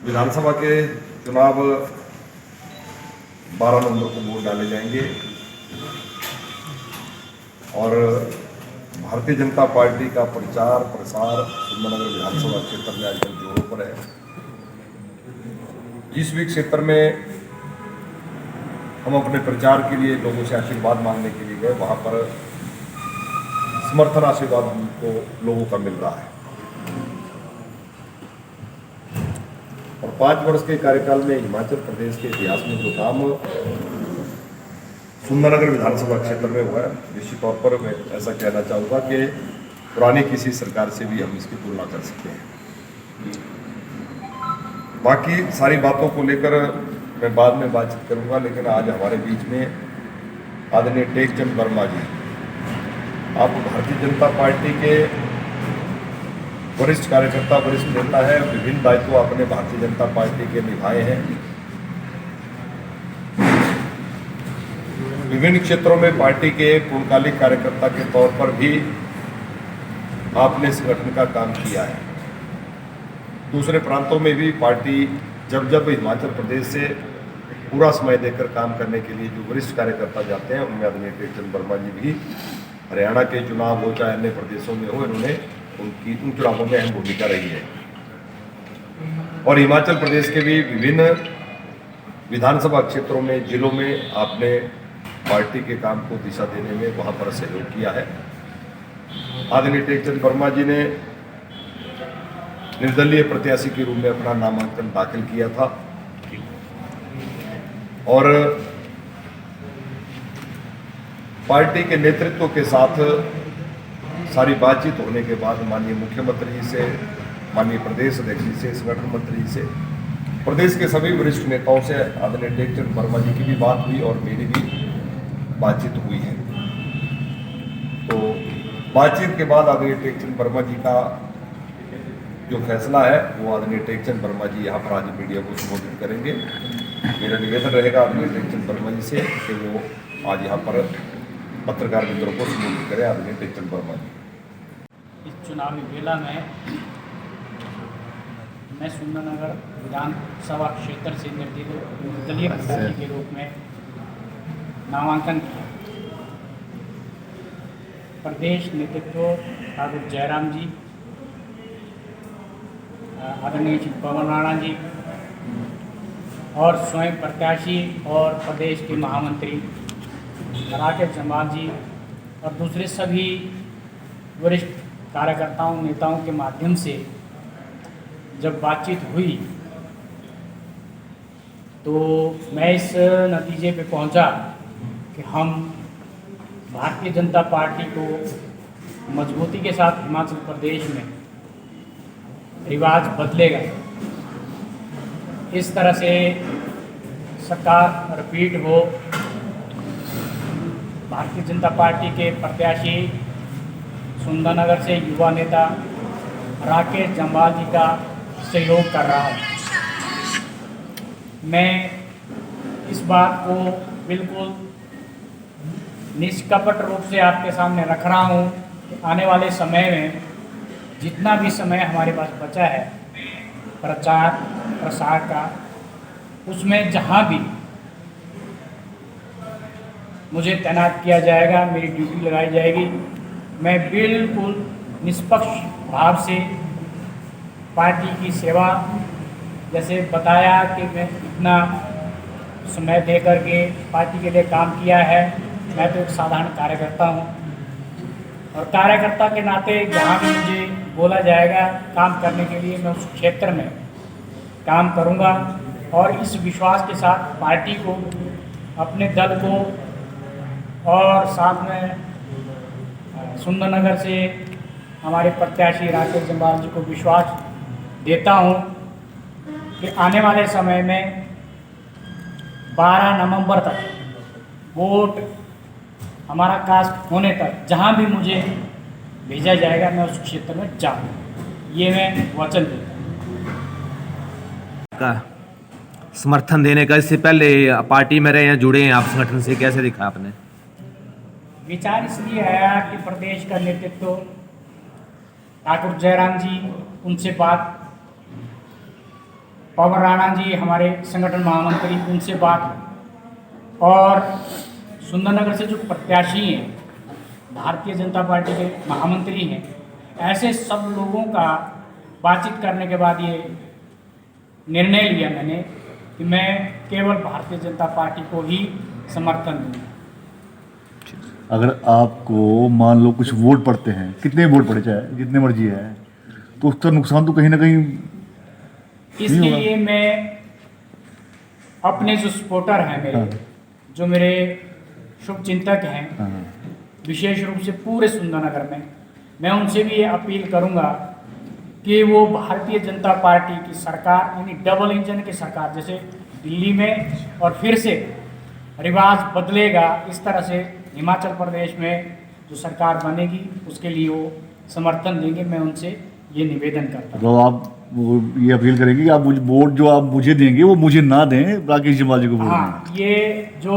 विधानसभा के चुनाव 12 नवंबर को वोट डाले जाएंगे और भारतीय जनता पार्टी का प्रचार प्रसार सुंदरनगर विधानसभा क्षेत्र में आजकल जोरों पर है। जिस भी क्षेत्र में हम अपने प्रचार के लिए लोगों से आशीर्वाद मांगने के लिए गए, वहां पर समर्थन आशीर्वाद हमको लोगों का मिल रहा है। और 5 वर्ष के कार्यकाल में हिमाचल प्रदेश के इतिहास में जो काम सुंदरनगर विधानसभा क्षेत्र में हुआ है, निश्चित तौर पर मैं ऐसा कहना चाहूँगा कि पुरानी किसी सरकार से भी हम इसकी तुलना कर सकते हैं। बाकी सारी बातों को लेकर मैं बाद में बातचीत करूँगा, लेकिन आज हमारे बीच में आदरणीय टेकचंद वर्मा जी, आप भारतीय जनता पार्टी के वरिष्ठ कार्यकर्ता, वरिष्ठ नेता है। विभिन्न दायित्व आपने भारतीय जनता पार्टी के निभाए हैं। विभिन्न क्षेत्रों में पार्टी के पूर्णकालिक कार्यकर्ता के तौर पर भी आपने संगठन का काम किया है। दूसरे प्रांतों में भी पार्टी जब जब हिमाचल प्रदेश से पूरा समय देकर काम करने के लिए जो वरिष्ठ कार्यकर्ता जाते हैं, उनमें आदरणीय टेकचंद वर्मा जी भी, हरियाणा के चुनाव हो चाहे अन्य प्रदेशों में हो, इन्होंने उन चुनावों में अहम भूमिका रही है। और हिमाचल प्रदेश के भी विभिन्न विधानसभा क्षेत्रों में, जिलों में आपने पार्टी के काम को दिशा देने में वहां पर सहयोग किया है। आदरणीय टेकचंद वर्मा जी ने निर्दलीय प्रत्याशी के रूप में अपना नामांकन दाखिल किया था और पार्टी के नेतृत्व के साथ सारी बातचीत होने के बाद माननीय मुख्यमंत्री जी से, माननीय प्रदेश अध्यक्ष जी से, संगठन मंत्री जी से, प्रदेश के सभी वरिष्ठ नेताओं से आदरणीय टेकचंद वर्मा जी की भी बात हुई और मेरी भी बातचीत हुई है। तो बातचीत के बाद आदरणीय टेकचंद वर्मा जी का जो फैसला है वो आदरणीय टेकचंद वर्मा जी यहाँ पर आज मीडिया को संबोधित करेंगे। मेरा निवेदन रहेगा आदरणीय टेकचंद वर्मा जी से कि वो आज यहाँ पर पत्रकार मित्रों को संबोधित करें। आदरणीय टेकचंद वर्मा जी। इस चुनावी बेला में मैं सुंदरनगर विधानसभा क्षेत्र से निर्दलीय प्रत्याशी के रूप में नामांकन किया। प्रदेश नेतृत्व ठाकुर जयराम जी, आदरणीय श्री पवन राणा जी और स्वयं प्रत्याशी और प्रदेश के महामंत्री राकेश जम्वाल जी और दूसरे सभी वरिष्ठ कार्यकर्ताओं, नेताओं के माध्यम से जब बातचीत हुई तो मैं इस नतीजे पे पहुंचा कि हम भारतीय जनता पार्टी को मजबूती के साथ हिमाचल प्रदेश में रिवाज बदलेगा, इस तरह से सरकार रिपीट हो, भारतीय जनता पार्टी के प्रत्याशी सुंदरनगर से युवा नेता राकेश जम्वाल जी का सहयोग कर रहा हूँ। मैं इस बात को बिल्कुल निष्कपट रूप से आपके सामने रख रहा हूँ कि आने वाले समय में जितना भी समय हमारे पास बचा है प्रचार प्रसार का, उसमें जहाँ भी मुझे तैनात किया जाएगा, मेरी ड्यूटी लगाई जाएगी, मैं बिल्कुल निष्पक्ष भाव से पार्टी की सेवा, जैसे बताया कि मैं इतना समय दे करके पार्टी के लिए काम किया है। मैं तो एक साधारण कार्यकर्ता हूँ और कार्यकर्ता के नाते जहाँ भी मुझे बोला जाएगा काम करने के लिए, मैं उस क्षेत्र में काम करूँगा और इस विश्वास के साथ पार्टी को, अपने दल को और साथ में सुंदरनगर से हमारे प्रत्याशी राकेश जम्वाल जी को विश्वास देता हूं कि आने वाले समय में 12 नवंबर तक वोट हमारा कास्ट होने तक जहां भी मुझे भेजा जाएगा मैं उस क्षेत्र में जाऊँ, ये मैं वचन देता हूँ। का समर्थन देने का, इससे पहले पार्टी में रहे हैं, जुड़े हैं आप संगठन से, कैसे दिखा आपने? विचार इसलिए आया कि प्रदेश का नेतृत्व ठाकुर जयराम जी, उनसे बात पवन राणा जी हमारे संगठन महामंत्री, उनसे बात हुई। और सुंदरनगर से जो प्रत्याशी हैं, भारतीय जनता पार्टी के महामंत्री हैं, ऐसे सब लोगों का बातचीत करने के बाद ये निर्णय लिया मैंने कि मैं केवल भारतीय जनता पार्टी को ही समर्थन दूँगा। अगर आपको मान लो कुछ वोट पड़ते हैं, कितने वोट पड़े चाहे जितने मर्जी है, तो उसका नुकसान तो कहीं ना कहीं इसके नहीं होगा। लिए मैं अपने जो सपोर्टर हैं मेरे, हाँ। जो मेरे शुभचिंतक हैं, हाँ, विशेष रूप से पूरे सुंदरनगर में, मैं उनसे भी ये अपील करूंगा कि वो भारतीय जनता पार्टी की सरकार, यानी डबल इंजन की सरकार, जैसे दिल्ली में और फिर से रिवाज बदलेगा, इस तरह से हिमाचल प्रदेश में जो सरकार बनेगी उसके लिए वो समर्थन देंगे। मैं उनसे ये निवेदन करता हूँ। तो आप वो ये अपील करेंगे कि आप मुझे वोट जो आप मुझे देंगे वो मुझे ना दें, राकेश जम्वाल जी को वोट दें। हाँ, ये जो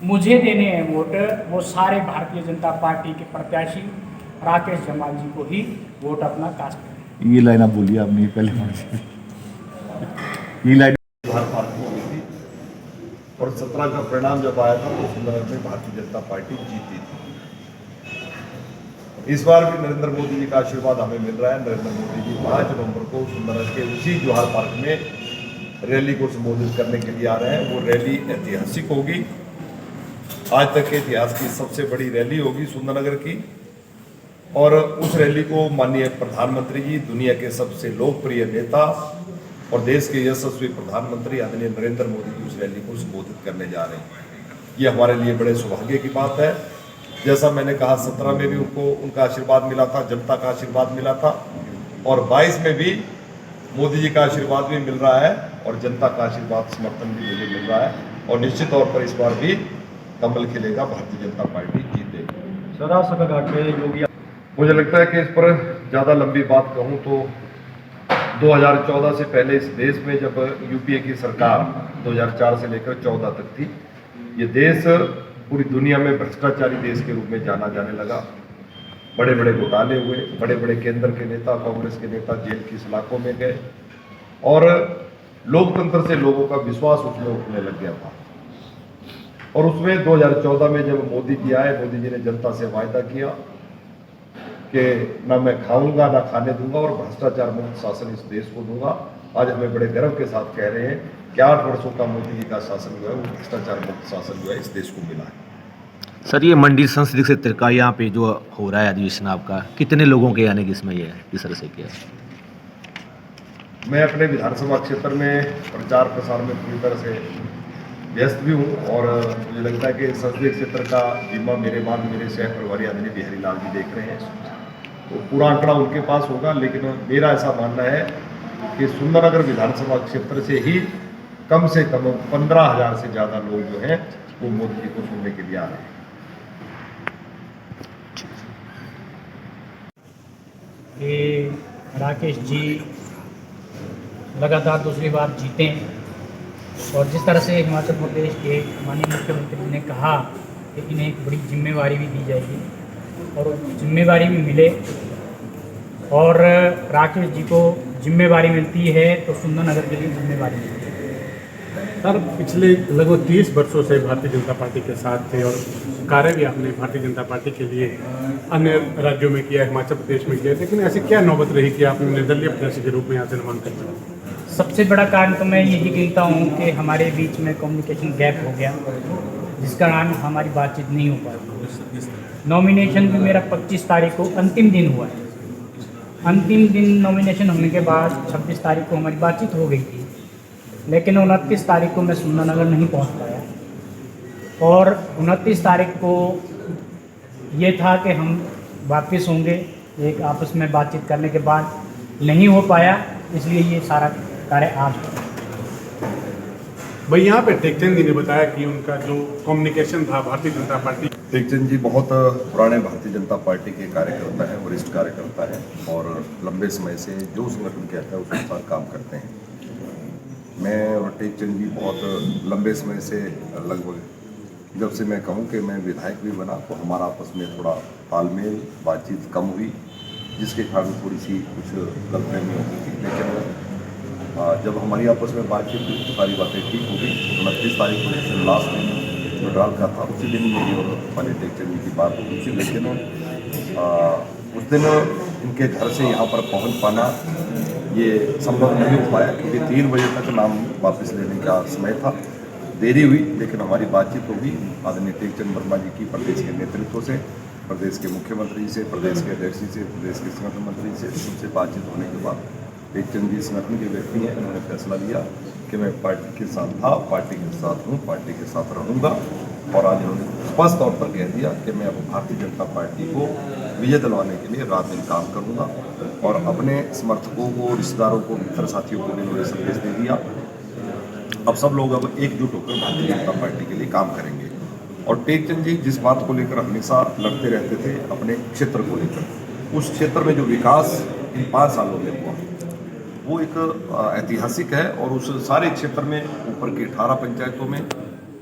मुझे देने हैं वोट, वो सारे भारतीय जनता पार्टी के प्रत्याशी राकेश जम्वाल जी को ही वोट अपना कास्ट करें। ये लाइन आप बोलिए, आपने पहले बोली। ये लाइन जोहार पार्क में हुई थी और 17 का परिणाम जब आया था तो सुंदरनगर में भारतीय जनता पार्टी जीती थी। इस बार भी नरेंद्र मोदी जी का आशीर्वाद हमें मिल रहा है। नरेंद्र मोदी जी 5 नवंबर को सुंदरनगर के उसी जोहार पार्क में रैली को संबोधित करने के लिए आ रहे हैं। वो रैली ऐतिहासिक होगी, आज तक के इतिहास की सबसे बड़ी रैली होगी सुंदरनगर की। और उस रैली को माननीय प्रधानमंत्री जी, दुनिया के सबसे लोकप्रिय नेता और देश के यशस्वी प्रधानमंत्री आदरणीय नरेंद्र मोदी जी उस रैली को संबोधित करने जा रहे हैं। ये हमारे लिए बड़े सौभाग्य की बात है। जैसा मैंने कहा, 17 में भी उनका आशीर्वाद मिला था, जनता का आशीर्वाद मिला था, और 22 में भी मोदी जी का आशीर्वाद भी मिल रहा है और जनता का आशीर्वाद, समर्थन भी मुझे मिल रहा है। और निश्चित तौर पर इस बार भी कमल खिलेगा, भारतीय जनता पार्टी जीतेगी। योगी, मुझे लगता है कि इस पर ज़्यादा लंबी बात कहूँ तो 2014 से पहले इस देश में जब यूपीए की सरकार 2004 से लेकर 14 तक थी, ये देश पूरी दुनिया में भ्रष्टाचारी देश के रूप में जाना जाने लगा। बड़े बड़े घोटाले हुए, बड़े बड़े केंद्र के नेता, कांग्रेस के नेता जेल की सलाखों में गए और लोकतंत्र से लोगों का विश्वास उसमें उठने लग गया था। और उसमें 2014 में जब मोदी जी आए, मोदी जी ने जनता से वायदा किया कि ना मैं खाऊंगा ना खाने दूंगा और भ्रष्टाचार मुक्त शासन इस देश को दूंगा। आज हमें बड़े गर्व के साथ कह रहे हैं कि 8 वर्षों का मोदी जी का शासन जो है वो भ्रष्टाचार मुक्त शासन जो है इस देश को मिला है। सर, ये मंडी संसदीय क्षेत्र का यहाँ पे जो हो रहा है अधिवेशन आपका, कितने लोगों के आने की इसमें ये किस तरह से किया? मैं अपने विधानसभा क्षेत्र में प्रचार प्रसार में पूरी तरह से व्यस्त भी हूँ और मुझे लगता है कि संसदीय क्षेत्र का जिम्मा मेरे बाद मेरे सह प्रभारी आदरणीय बिहारी लाल जी देख रहे हैं, तो पूरा आंकड़ा उनके पास होगा। लेकिन मेरा ऐसा मानना है कि सुंदरनगर विधानसभा क्षेत्र से ही कम से कम 15,000 से ज़्यादा लोग जो हैं वो मोदी जी को सुनने के लिए आ रहे हैं। कि राकेश जी लगातार दूसरी बार जीतें और जिस तरह से हिमाचल प्रदेश के माननीय मुख्यमंत्री ने कहा कि इन्हें एक बड़ी जिम्मेवारी भी दी जाएगी और जिम्मेवारी भी मिले और राकेश जी को जिम्मेवारी मिलती है तो सुंदरनगर के लिए जिम्मेवारी मिलती है। सर पिछले लगभग 30 वर्षों से भारतीय जनता पार्टी के साथ थे और कार्य भी आपने भारतीय जनता पार्टी के लिए अन्य राज्यों में किया, हिमाचल प्रदेश में किया, लेकिन ऐसी क्या नौबत रही कि आपने निर्दलीय प्रत्याशी के रूप में यहाँ से नामांकन किया? सबसे बड़ा कारण तो मैं यही कहता हूँ कि हमारे बीच में कम्युनिकेशन गैप हो गया, जिस कारण हमारी बातचीत नहीं हो पाई। नॉमिनेशन भी मेरा 25 तारीख को अंतिम दिन हुआ है। अंतिम दिन नॉमिनेशन होने के बाद 26 तारीख को हमारी बातचीत हो गई थी, लेकिन 29 तारीख को मैं सुंदरनगर नहीं पहुंच पाया और 29 तारीख को ये था कि हम वापस होंगे, एक आपस में बातचीत करने के बाद नहीं हो पाया, इसलिए ये सारा कार्य आज हुआ। भाई यहाँ पे टेकचंद जी ने बताया कि उनका जो कम्युनिकेशन था भारतीय जनता पार्टी, टेकचंद जी बहुत पुराने भारतीय जनता पार्टी के कार्यकर्ता हैं, वरिष्ठ कार्यकर्ता हैं और लंबे समय से जो संगठन कहता है उस अनुसार काम करते हैं। मैं और टेकचंद जी बहुत लंबे समय से, लगभग जब से मैं कहूँ कि मैं विधायक भी बना तो हमारा आपस में थोड़ा तालमेल, बातचीत कम हुई, जिसके कारण थोड़ी सी कुछ गलतफहमी होती थी। लेकिन जब हमारी आपस में बातचीत हुई तो सारी बातें ठीक हो गई। 29 तारीख को इलेक्शन लास्ट दिन जो ड्राल का था उसी दिन मेरी और पंडित टेकचंद जी की बात हुई थी, लेकिन उस दिन इनके घर से यहाँ पर पहुँच पाना ये संभव नहीं हो पाया, क्योंकि 3 बजे तक नाम वापस लेने का समय था। देरी हुई, लेकिन हमारी बातचीत होगी आदरणीय टेकचंद वर्मा जी की प्रदेश के नेतृत्व से, प्रदेश के मुख्यमंत्री से, प्रदेश के अध्यक्ष से, प्रदेश के संगठन मंत्री से, उनसे बातचीत होने के बाद टेकचंद जी संगठन के व्यक्ति हैं, उन्होंने फैसला लिया कि मैं पार्टी के साथ था, पार्टी के साथ हूँ, पार्टी के साथ रहूँगा। और आज उन्होंने स्पष्ट तौर पर कह दिया कि मैं अब भारतीय जनता पार्टी को विजय दिलवाने के लिए रात दिन काम करूँगा। और अपने समर्थकों को, रिश्तेदारों को, मित्र साथियों को भी उन्होंने संदेश दे दिया, अब सब लोग अब एकजुट होकर भारतीय जनता पार्टी के लिए काम करेंगे। और टेकचंद जी जिस बात को लेकर हमेशा लड़ते रहते थे, अपने क्षेत्र को लेकर, उस क्षेत्र में जो विकास इन 5 सालों में हुआ वो एक ऐतिहासिक है। और उस सारे क्षेत्र में ऊपर की 18 पंचायतों में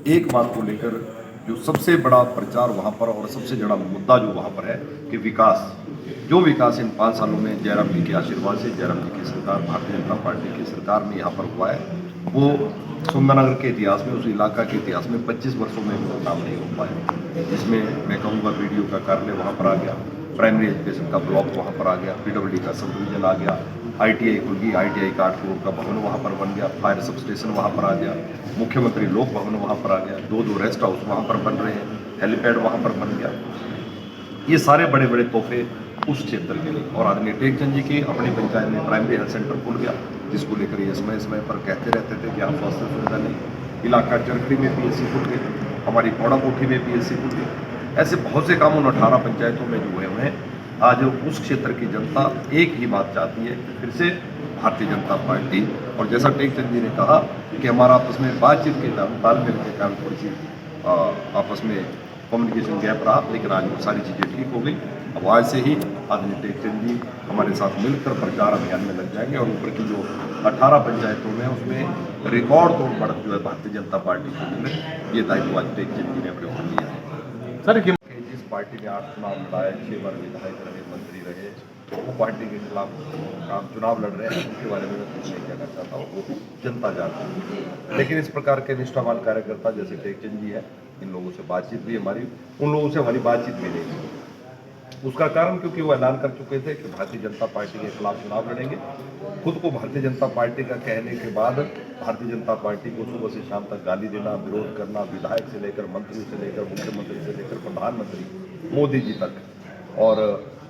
एक बात को लेकर जो सबसे बड़ा प्रचार वहाँ पर और सबसे बड़ा मुद्दा जो वहाँ पर है कि विकास, जो विकास इन 5 सालों में जयराम जी के आशीर्वाद से, जयराम जी की सरकार, भारतीय जनता पार्टी की सरकार में यहाँ पर हुआ है, वो सुंदरनगर के इतिहास में, उस इलाका के इतिहास में 25 वर्षों में वो नाम नहीं हो पाया। जिसमें मैं कहूँगा वीडियो का कार्यालय वहाँ पर आ गया, प्राइमरी एजुकेशन का ब्लॉक वहाँ पर आ गया, PWD का सब डिवीजन आ गया, ITI खुल गई, ITI का 8 करोड़ का भवन वहाँ पर बन गया, फायर सब स्टेशन वहाँ पर आ गया, मुख्यमंत्री लोक भवन वहाँ पर आ गया, 2 रेस्ट हाउस वहाँ पर बन रहे हैं, हेलीपैड वहाँ पर बन गया। ये सारे बड़े बड़े तोहफे उस क्षेत्र के लिए। और आदरणीय टेकचंद जी की अपनी पंचायत में प्राइमरी हेल्थ सेंटर खुल गया, जिसको लेकर ये समय समय पर कहते रहते थे कि यहाँ स्वास्थ्य सुविधा नहीं। इलाका चरखड़ी में PSC खुल गई, हमारी पौड़ा कोठी में PSC खुल गई। ऐसे बहुत से काम उन 18 पंचायतों में जो हुए हैं। आज उस क्षेत्र की जनता एक ही बात चाहती है कि फिर से भारतीय जनता पार्टी, और जैसा टेकचंद जी ने कहा कि हमारा आपस में बातचीत के कारण, तालमेल के कारण थोड़ी सी आपस में कम्युनिकेशन गैप रहा, लेकिन आज वो सारी चीज़ें ठीक हो गई। अब आज से ही आदरणीय टेकचंद जी हमारे साथ मिलकर प्रचार अभियान में लग जाएंगे और ऊपर की जो 18 पंचायतों में उसमें रिकॉर्ड तोड़ बढ़त जो है भारतीय जनता पार्टी को मिले, ये दायित्व आज टेकचंद जी ने अपने ऊपर लिया है। सर जिस पार्टी ने 8 चुनाव लड़ाए, 6 बार विधायक रहे, मंत्री रहे, वो पार्टी के खिलाफ आप चुनाव लड़ रहे हैं, उसके बारे में मैं कुछ नहीं कहना चाहता हूँ, वो जनता जानती है। लेकिन इस प्रकार के निष्ठावान कार्यकर्ता जैसे टेकचंद जी है, इन लोगों से बातचीत भी हमारी, उन लोगों से हमारी बातचीत भी नहीं हुई। उसका कारण क्योंकि वो ऐलान कर चुके थे कि भारतीय जनता पार्टी के खिलाफ चुनाव लड़ेंगे। खुद को भारतीय जनता पार्टी का कहने के बाद भारतीय जनता पार्टी को सुबह से शाम तक गाली देना, विरोध करना, विधायक से लेकर मंत्री से लेकर मुख्यमंत्री से लेकर प्रधानमंत्री मोदी जी तक। और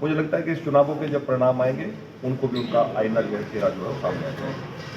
मुझे लगता है कि इस चुनावों के जब परिणाम आएंगे, उनको भी उनका आईना जो है, चेहरा जो है सामने आ जाएगा।